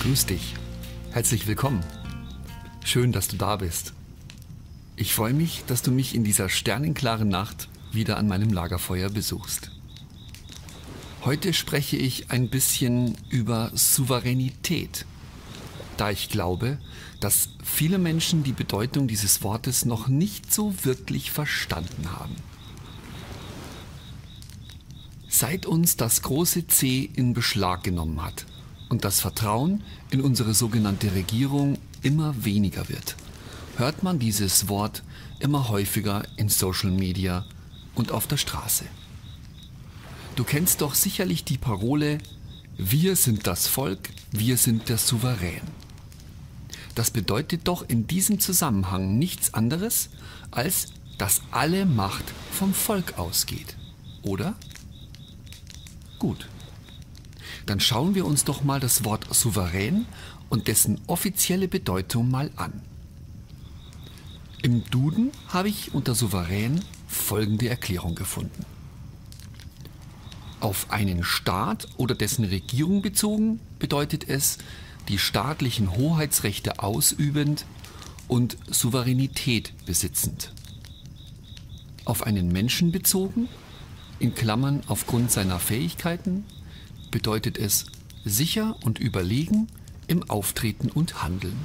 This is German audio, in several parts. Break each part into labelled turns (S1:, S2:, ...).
S1: Grüß dich. Herzlich willkommen. Schön, dass du da bist. Ich freue mich, dass du mich in dieser sternenklaren Nacht wieder an meinem Lagerfeuer besuchst. Heute spreche ich ein bisschen über Souveränität, da ich glaube, dass viele Menschen die Bedeutung dieses Wortes noch nicht so wirklich verstanden haben. Seit uns das große C in Beschlag genommen hat und das Vertrauen in unsere sogenannte Regierung immer weniger wird, hört man dieses Wort immer häufiger in Social Media und auf der Straße. Du kennst doch sicherlich die Parole: Wir sind das Volk, wir sind der Souverän. Das bedeutet doch in diesem Zusammenhang nichts anderes, als dass alle Macht vom Volk ausgeht, oder? Gut. Dann schauen wir uns doch mal das Wort Souverän und dessen offizielle Bedeutung mal an. Im Duden habe ich unter Souverän folgende Erklärung gefunden. Auf einen Staat oder dessen Regierung bezogen bedeutet es, die staatlichen Hoheitsrechte ausübend und Souveränität besitzend. Auf einen Menschen bezogen, in Klammern aufgrund seiner Fähigkeiten, bedeutet es sicher und überlegen im Auftreten und Handeln.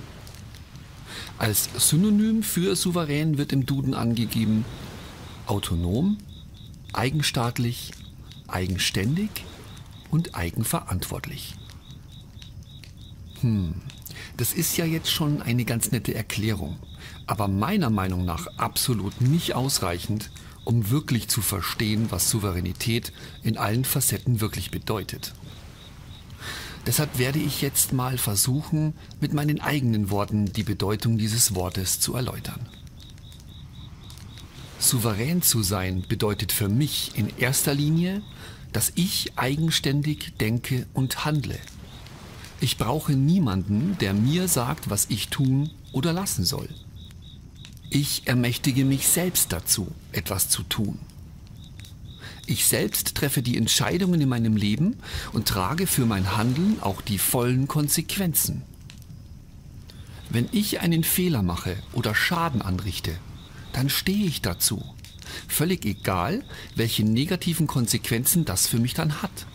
S1: Als Synonym für souverän wird im Duden angegeben: autonom, eigenstaatlich, eigenständig und eigenverantwortlich. Das ist ja jetzt schon eine ganz nette Erklärung, aber meiner Meinung nach absolut nicht ausreichend, um wirklich zu verstehen, was Souveränität in allen Facetten wirklich bedeutet. Deshalb werde ich jetzt mal versuchen, mit meinen eigenen Worten die Bedeutung dieses Wortes zu erläutern. Souverän zu sein bedeutet für mich in erster Linie, dass ich eigenständig denke und handle. Ich brauche niemanden, der mir sagt, was ich tun oder lassen soll. Ich ermächtige mich selbst dazu, etwas zu tun. Ich selbst treffe die Entscheidungen in meinem Leben und trage für mein Handeln auch die vollen Konsequenzen. Wenn ich einen Fehler mache oder Schaden anrichte, dann stehe ich dazu. Völlig egal, welche negativen Konsequenzen das für mich dann hat.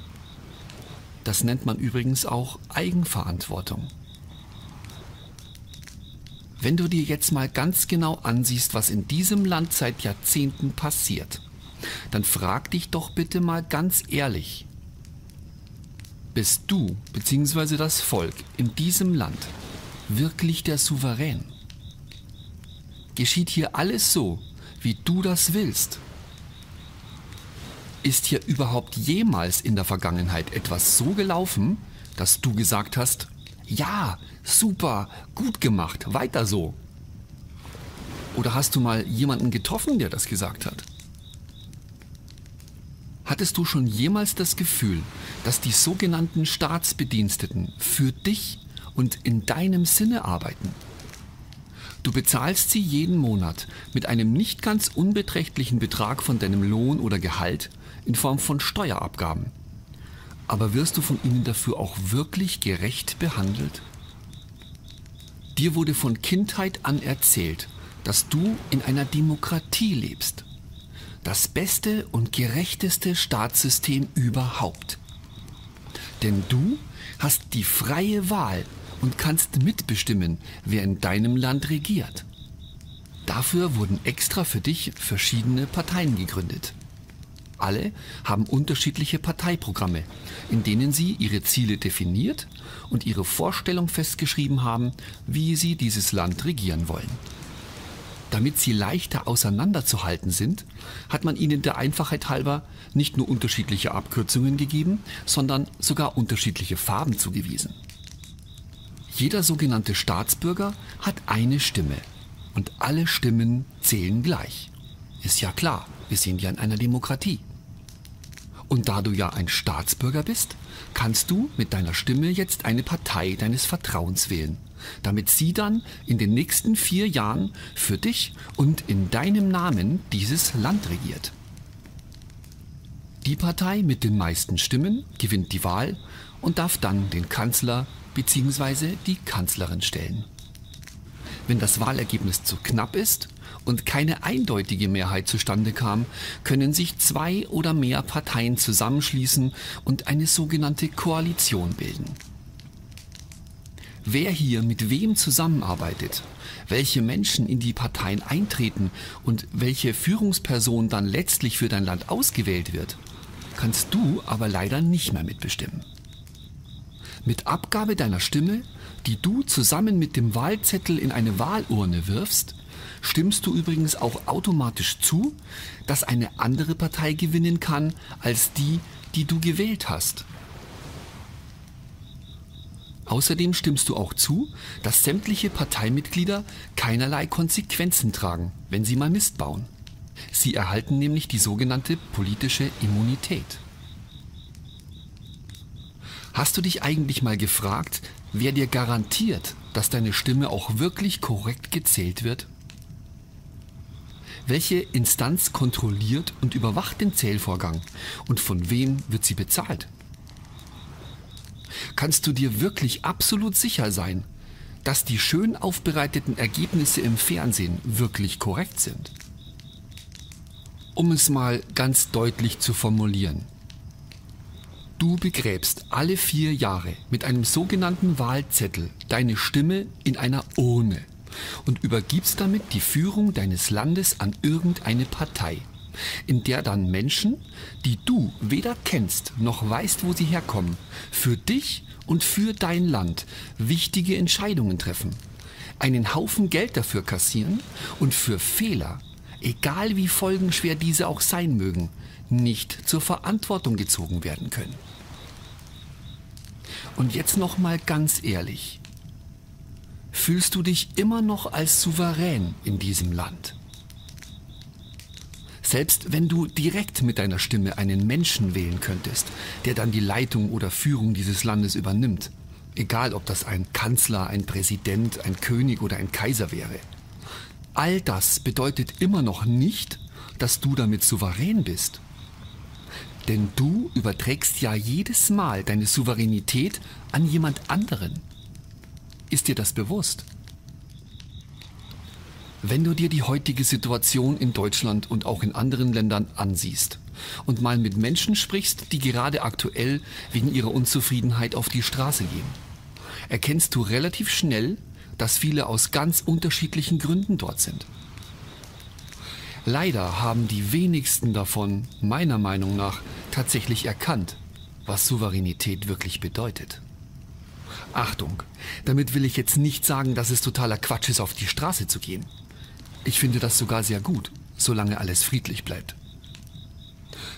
S1: Das nennt man übrigens auch Eigenverantwortung. Wenn du dir jetzt mal ganz genau ansiehst, was in diesem Land seit Jahrzehnten passiert, dann frag dich doch bitte mal ganz ehrlich: Bist du bzw. das Volk in diesem Land wirklich der Souverän? Geschieht hier alles so, wie du das willst? Ist hier überhaupt jemals in der Vergangenheit etwas so gelaufen, dass du gesagt hast: Ja, super, gut gemacht, weiter so? Oder hast du mal jemanden getroffen, der das gesagt hat? Hattest du schon jemals das Gefühl, dass die sogenannten Staatsbediensteten für dich und in deinem Sinne arbeiten? Du bezahlst sie jeden Monat mit einem nicht ganz unbeträchtlichen Betrag von deinem Lohn oder Gehalt in Form von Steuerabgaben. Aber wirst du von ihnen dafür auch wirklich gerecht behandelt? Dir wurde von Kindheit an erzählt, dass du in einer Demokratie lebst. Das beste und gerechteste Staatssystem überhaupt. Denn du hast die freie Wahl und kannst mitbestimmen, wer in deinem Land regiert. Dafür wurden extra für dich verschiedene Parteien gegründet. Alle haben unterschiedliche Parteiprogramme, in denen sie ihre Ziele definiert und ihre Vorstellung festgeschrieben haben, wie sie dieses Land regieren wollen. Damit sie leichter auseinanderzuhalten sind, hat man ihnen der Einfachheit halber nicht nur unterschiedliche Abkürzungen gegeben, sondern sogar unterschiedliche Farben zugewiesen. Jeder sogenannte Staatsbürger hat eine Stimme und alle Stimmen zählen gleich. Ist ja klar, wir sind ja in einer Demokratie. Und da du ja ein Staatsbürger bist, kannst du mit deiner Stimme jetzt eine Partei deines Vertrauens wählen, damit sie dann in den nächsten 4 Jahren für dich und in deinem Namen dieses Land regiert. Die Partei mit den meisten Stimmen gewinnt die Wahl und darf dann den Kanzler bzw. die Kanzlerin stellen. Wenn das Wahlergebnis zu knapp ist und keine eindeutige Mehrheit zustande kam, können sich 2 oder mehr Parteien zusammenschließen und eine sogenannte Koalition bilden. Wer hier mit wem zusammenarbeitet, welche Menschen in die Parteien eintreten und welche Führungsperson dann letztlich für dein Land ausgewählt wird, kannst du aber leider nicht mehr mitbestimmen. Mit Abgabe deiner Stimme, die du zusammen mit dem Wahlzettel in eine Wahlurne wirfst, stimmst du übrigens auch automatisch zu, dass eine andere Partei gewinnen kann als die, die du gewählt hast. Außerdem stimmst du auch zu, dass sämtliche Parteimitglieder keinerlei Konsequenzen tragen, wenn sie mal Mist bauen. Sie erhalten nämlich die sogenannte politische Immunität. Hast du dich eigentlich mal gefragt, wer dir garantiert, dass deine Stimme auch wirklich korrekt gezählt wird? Welche Instanz kontrolliert und überwacht den Zählvorgang und von wem wird sie bezahlt? Kannst du dir wirklich absolut sicher sein, dass die schön aufbereiteten Ergebnisse im Fernsehen wirklich korrekt sind? Um es mal ganz deutlich zu formulieren. Du begräbst alle 4 Jahre mit einem sogenannten Wahlzettel deine Stimme in einer Urne und übergibst damit die Führung deines Landes an irgendeine Partei, in der dann Menschen, die du weder kennst noch weißt, wo sie herkommen, für dich und für dein Land wichtige Entscheidungen treffen, einen Haufen Geld dafür kassieren und für Fehler, egal wie folgenschwer diese auch sein mögen, nicht zur Verantwortung gezogen werden können. Und jetzt noch mal ganz ehrlich, fühlst du dich immer noch als souverän in diesem Land? Selbst wenn du direkt mit deiner Stimme einen Menschen wählen könntest, der dann die Leitung oder Führung dieses Landes übernimmt, egal ob das ein Kanzler, ein Präsident, ein König oder ein Kaiser wäre, all das bedeutet immer noch nicht, dass du damit souverän bist. Denn du überträgst ja jedes Mal deine Souveränität an jemand anderen. Ist dir das bewusst? Wenn du dir die heutige Situation in Deutschland und auch in anderen Ländern ansiehst und mal mit Menschen sprichst, die gerade aktuell wegen ihrer Unzufriedenheit auf die Straße gehen, erkennst du relativ schnell, dass viele aus ganz unterschiedlichen Gründen dort sind. Leider haben die wenigsten davon, meiner Meinung nach, tatsächlich erkannt, was Souveränität wirklich bedeutet. Achtung, damit will ich jetzt nicht sagen, dass es totaler Quatsch ist, auf die Straße zu gehen. Ich finde das sogar sehr gut, solange alles friedlich bleibt.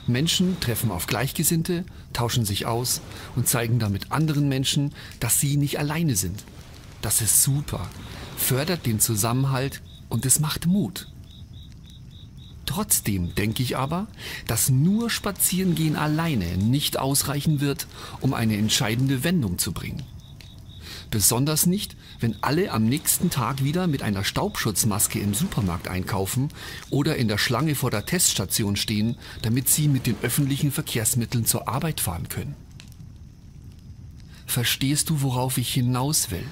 S1: Menschen treffen auf Gleichgesinnte, tauschen sich aus und zeigen damit anderen Menschen, dass sie nicht alleine sind. Das ist super, fördert den Zusammenhalt und es macht Mut. Trotzdem denke ich aber, dass nur Spazierengehen alleine nicht ausreichen wird, um eine entscheidende Wendung zu bringen. Besonders nicht, wenn alle am nächsten Tag wieder mit einer Staubschutzmaske im Supermarkt einkaufen oder in der Schlange vor der Teststation stehen, damit sie mit den öffentlichen Verkehrsmitteln zur Arbeit fahren können. Verstehst du, worauf ich hinaus will?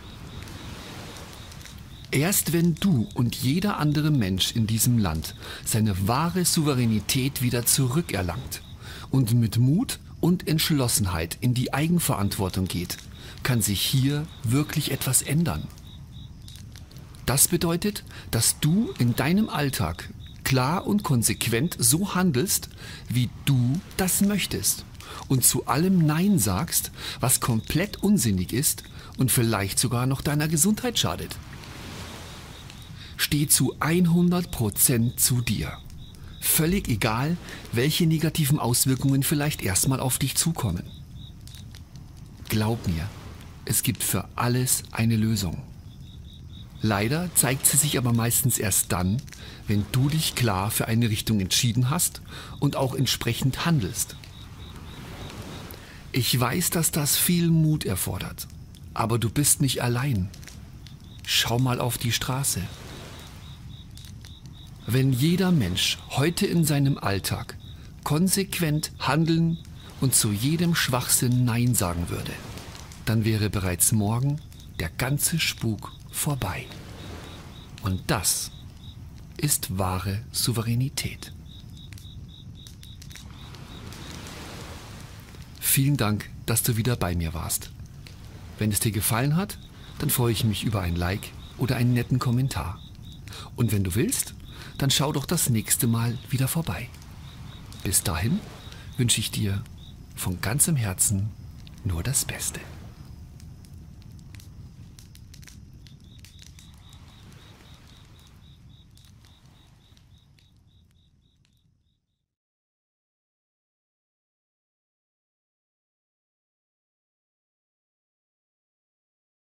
S1: Erst wenn du und jeder andere Mensch in diesem Land seine wahre Souveränität wieder zurückerlangt und mit Mut und Entschlossenheit in die Eigenverantwortung geht, kann sich hier wirklich etwas ändern. Das bedeutet, dass du in deinem Alltag klar und konsequent so handelst, wie du das möchtest und zu allem Nein sagst, was komplett unsinnig ist und vielleicht sogar noch deiner Gesundheit schadet. Steh zu 100% zu dir. Völlig egal, welche negativen Auswirkungen vielleicht erstmal auf dich zukommen. Glaub mir, es gibt für alles eine Lösung. Leider zeigt sie sich aber meistens erst dann, wenn du dich klar für eine Richtung entschieden hast und auch entsprechend handelst. Ich weiß, dass das viel Mut erfordert, aber du bist nicht allein. Schau mal auf die Straße. Wenn jeder Mensch heute in seinem Alltag konsequent handeln und zu jedem Schwachsinn Nein sagen würde, dann wäre bereits morgen der ganze Spuk vorbei. Und das ist wahre Souveränität. Vielen Dank, dass du wieder bei mir warst. Wenn es dir gefallen hat, dann freue ich mich über ein Like oder einen netten Kommentar. Und wenn du willst, dann schau doch das nächste Mal wieder vorbei. Bis dahin wünsche ich dir von ganzem Herzen nur das Beste.